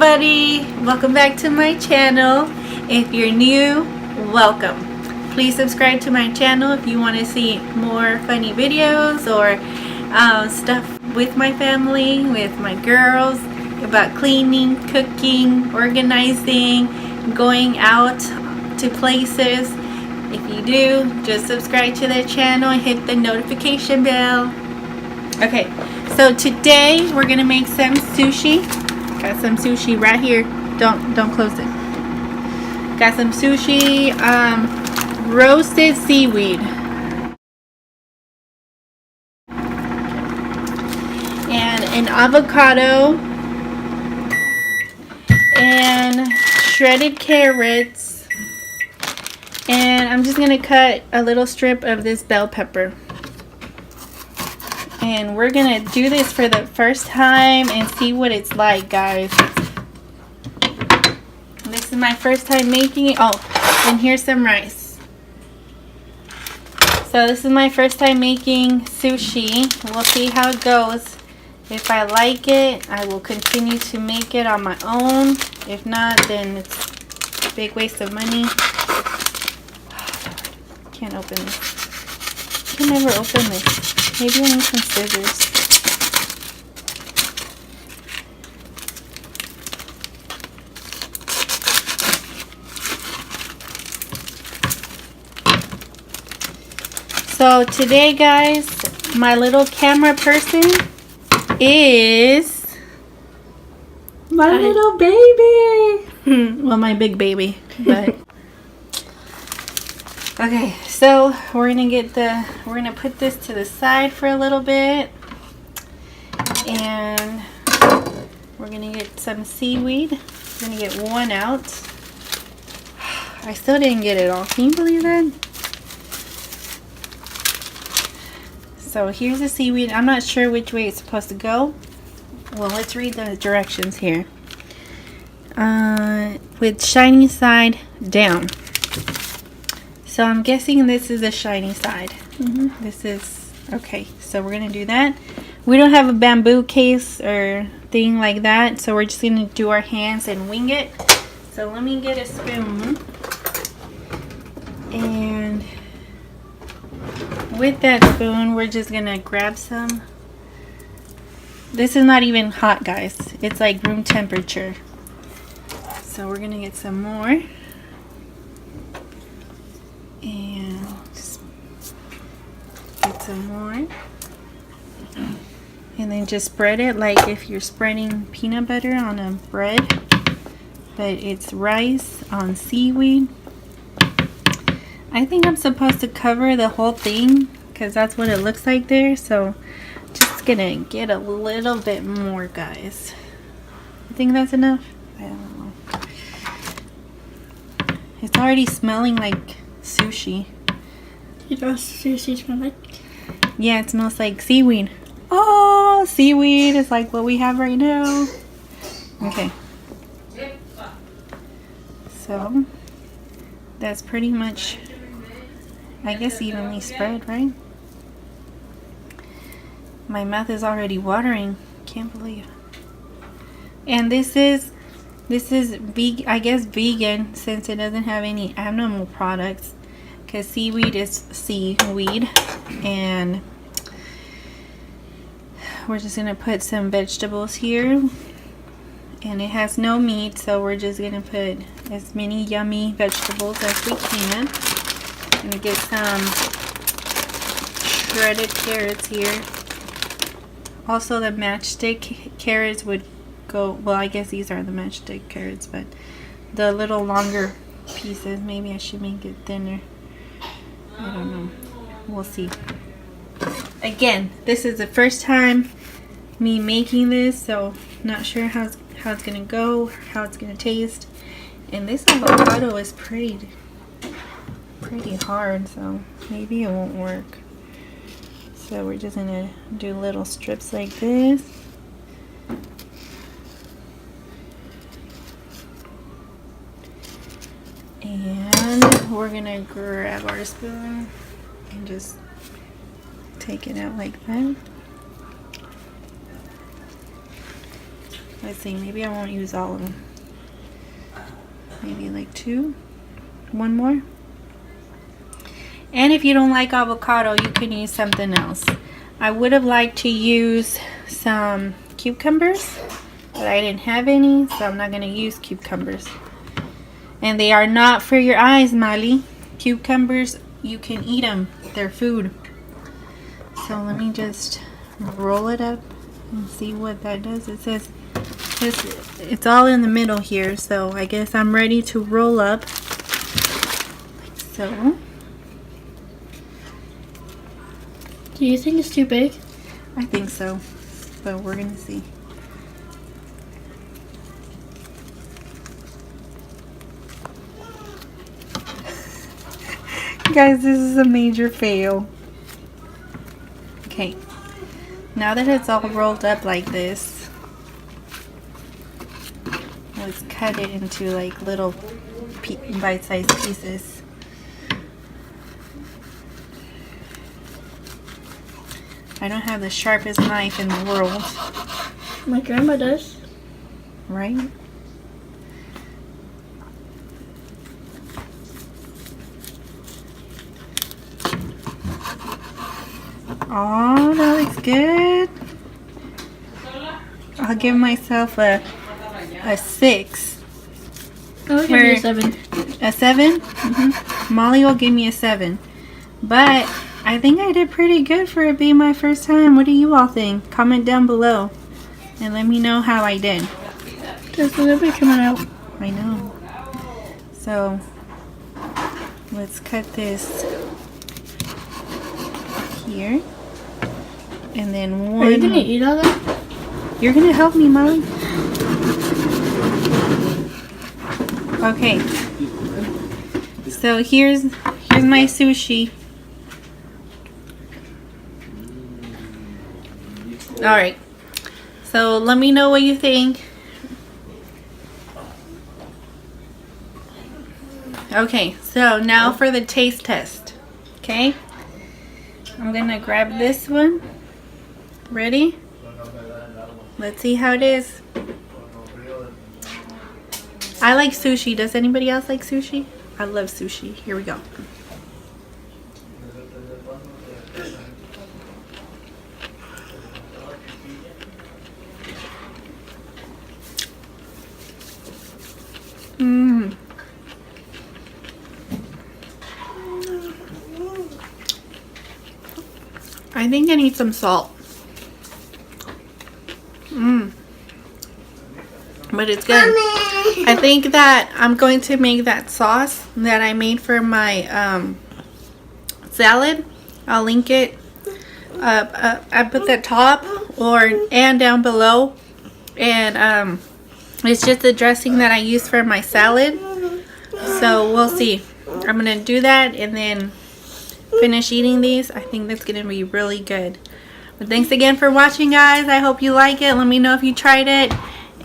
everybody, welcome back to my channel. If you're new, welcome. Please subscribe to my channel if you want to see more funny videos or stuff with my family, with my girls, about cleaning, cooking, organizing, going out to places. If you do, just subscribe to the channel and hit the notification bell. Okay, so today we're gonna make some sushi. Got some sushi right here. Don't close it. Got some sushi, roasted seaweed, and an avocado, and shredded carrots, and I'm just gonna cut a little strip of this bell pepper. And we're gonna do this for the first time and see what it's like, guys. This is my first time making it. Oh, and here's some rice. So this is my first time making sushi. We'll see how it goes. If I like it, I will continue to make it on my own. If not, then it's a big waste of money. Can't open this. I can never open this. Maybe I need some scissors. So today, guys, my little camera person is my little baby. Well, my big baby, but okay, so we're gonna put this to the side for a little bit, and we're gonna get some seaweed. We're gonna get one out. I still didn't get it all. Can you believe that? So here's the seaweed. I'm not sure which way it's supposed to go. Well, let's read the directions here. With shiny side down. So I'm guessing this is the shiny side. This is, okay, so we're gonna do that. We don't have a bamboo case or thing like that, so we're just gonna do our hands and wing it. So let me get a spoon. And with that spoon, we're just gonna grab some. This is not even hot, guys. It's like room temperature. So we're gonna get some more. And just get some more, and then just spread it like if you're spreading peanut butter on a bread, but it's rice on seaweed. I think I'm supposed to cover the whole thing because that's what it looks like there, so just gonna get a little bit more, guys. I think that's enough. I don't know. It's already smelling like sushi. It does sushi smell like? Yeah, it smells like seaweed. Oh, seaweed is like what we have right now. Okay. So, that's pretty much, I guess, evenly spread, right? My mouth is already watering. Can't believe. And this is I guess vegan, since it doesn't have any animal products, because seaweed is seaweed. And we're just gonna put some vegetables here, and it has no meat, so we're just gonna put as many yummy vegetables as we can. Gonna get some shredded carrots here. Also, the matchstick carrots would go well. I guess these are the matchstick carrots, but the little longer pieces, maybe I should make it thinner. I don't know. We'll see. Again, this is the first time me making this, so not sure how it's gonna go, how it's gonna taste. And this avocado is pretty hard, so maybe it won't work. So we're just gonna do little strips like this. And we're gonna grab our spoon and just take it out like that. Let's see, maybe I won't use all of them. Maybe like 2. 1 more. And if you don't like avocado, you can use something else. I would have liked to use some cucumbers, but I didn't have any, so I'm not going to use cucumbers. And they are not for your eyes, Molly. Cucumbers, you can eat them. They're food. So let me just roll it up and see what that does. It says it's all in the middle here, so I guess I'm ready to roll up. Like so. Do you think it's too big? I think so, but we're gonna see. Guys, this is a major fail. Okay, now that it's all rolled up like this, let's cut it into like little bite-sized pieces. I don't have the sharpest knife in the world. My grandma does. Right? Oh, that looks good. I'll give myself a 6. I'll give you a 7. A 7? Mm-hmm. Molly will give me a 7. But I think I did pretty good for it being my first time. What do you all think? Comment down below and let me know how I did. There's a little bit coming out. I know. So let's cut this here. And then one. Are you gonna eat all that? You're gonna help me, Molly. Okay. So here's my sushi. Alright, so let me know what you think. Okay, so now for the taste test. Okay, I'm gonna grab this one. Ready? Let's see how it is. I like sushi. Does anybody else like sushi? I love sushi. Here we go. Mmm. I think I need some salt. Mmm. But it's good. I think that I'm going to make that sauce that I made for my salad. I'll link it up at the top and down below. And it's just the dressing that I use for my salad. So we'll see. I'm going to do that and then finish eating these. I think that's going to be really good. But thanks again for watching, guys. I hope you like it. Let me know if you tried it.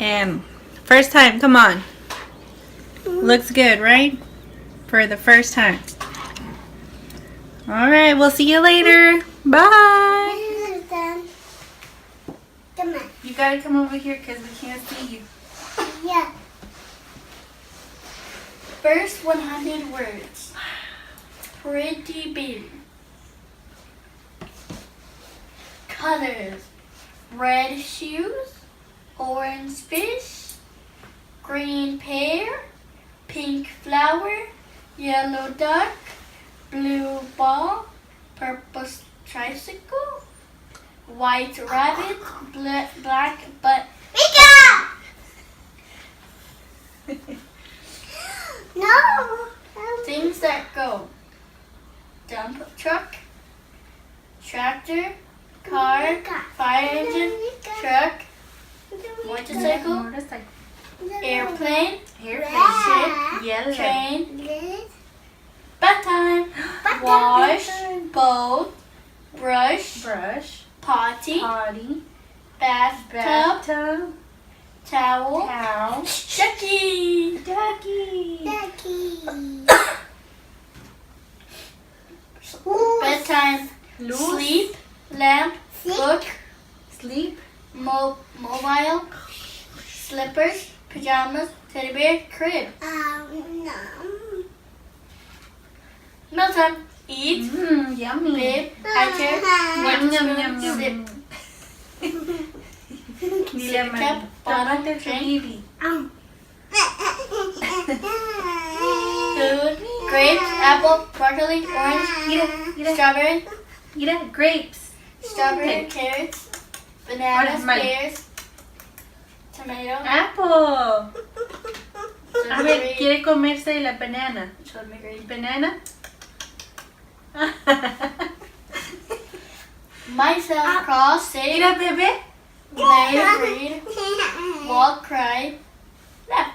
And first time, come on. Looks good, right? For the first time. Alright, we'll see you later. Bye. Come on. You gotta come over here because we can't see you. Yeah. First 100 words. Pretty big. Colors. Red shoes, orange fish, green pear, pink flower, yellow duck, blue ball, purple tricycle, white rabbit, black butt. Mika! No. Things that go. Dump truck, tractor, car, fire engine, truck, motorcycle, airplane, ship, Yellow. train, bath time, wash, boat, brush, potty, bathtub, towel, ducky. Bedtime, sleep, lamp, book, Sleep. mobile, pajamas, teddy bear, crib. No. Meal time. Eat, Yummy. bib, high chair, Yum, yum, spoon, yum, yum. sip. Dile a Cup, Mali. bottle, Tómate tu drink. bibi. Food, grapes, apple, broccoli, orange, Mira, strawberry, mira, grapes. strawberry, carrots, bananas, Ahora, Mali. pears, tomato, Apple. A ver, strawberry, quiere comerse la banana. strawberry. Banana. Myself, cross, save, Mira, bebé. play, read, walk, cry, left.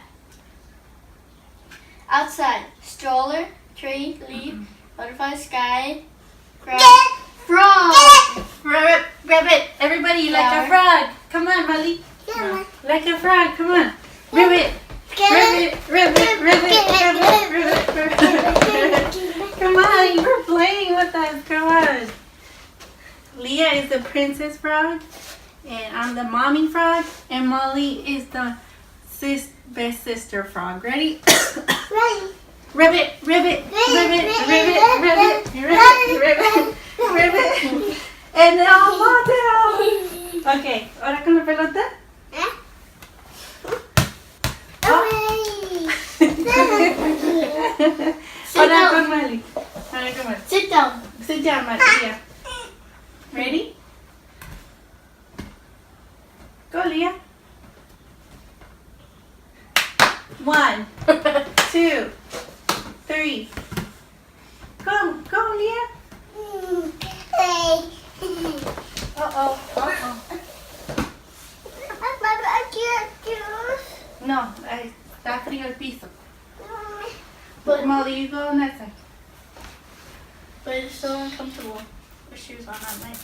Outside, stroller, tree, leaf, butterfly, sky, grass, frog. Rabbit, rabbit. Everybody like a frog. Come on, Mali. No. Like a frog. Come on. Ribbit. Ribbit, ribbit, ribbit, ribbit, ribbit, ribbit. Come on, you were playing with us. Come on. Leah is the princess frog, and I'm the mommy frog, and Molly is the best sister frog. Ready? Ready. Ribbit, ribbit, ribbit, ribbit, ribbit, ribbit, ribbit, ribbit. And now fall down. Okay, ahora con la pelota. Ahora con Mali. Ahora con Mali. Sit down. Sit down, Mali. Yeah. Ready? Go, Leah. 1, 2, 3. Go, go, Leah. Uh-oh, uh-oh. No, está frío el piso. But Molly, you go on that side. But it's so uncomfortable with shoes on at night.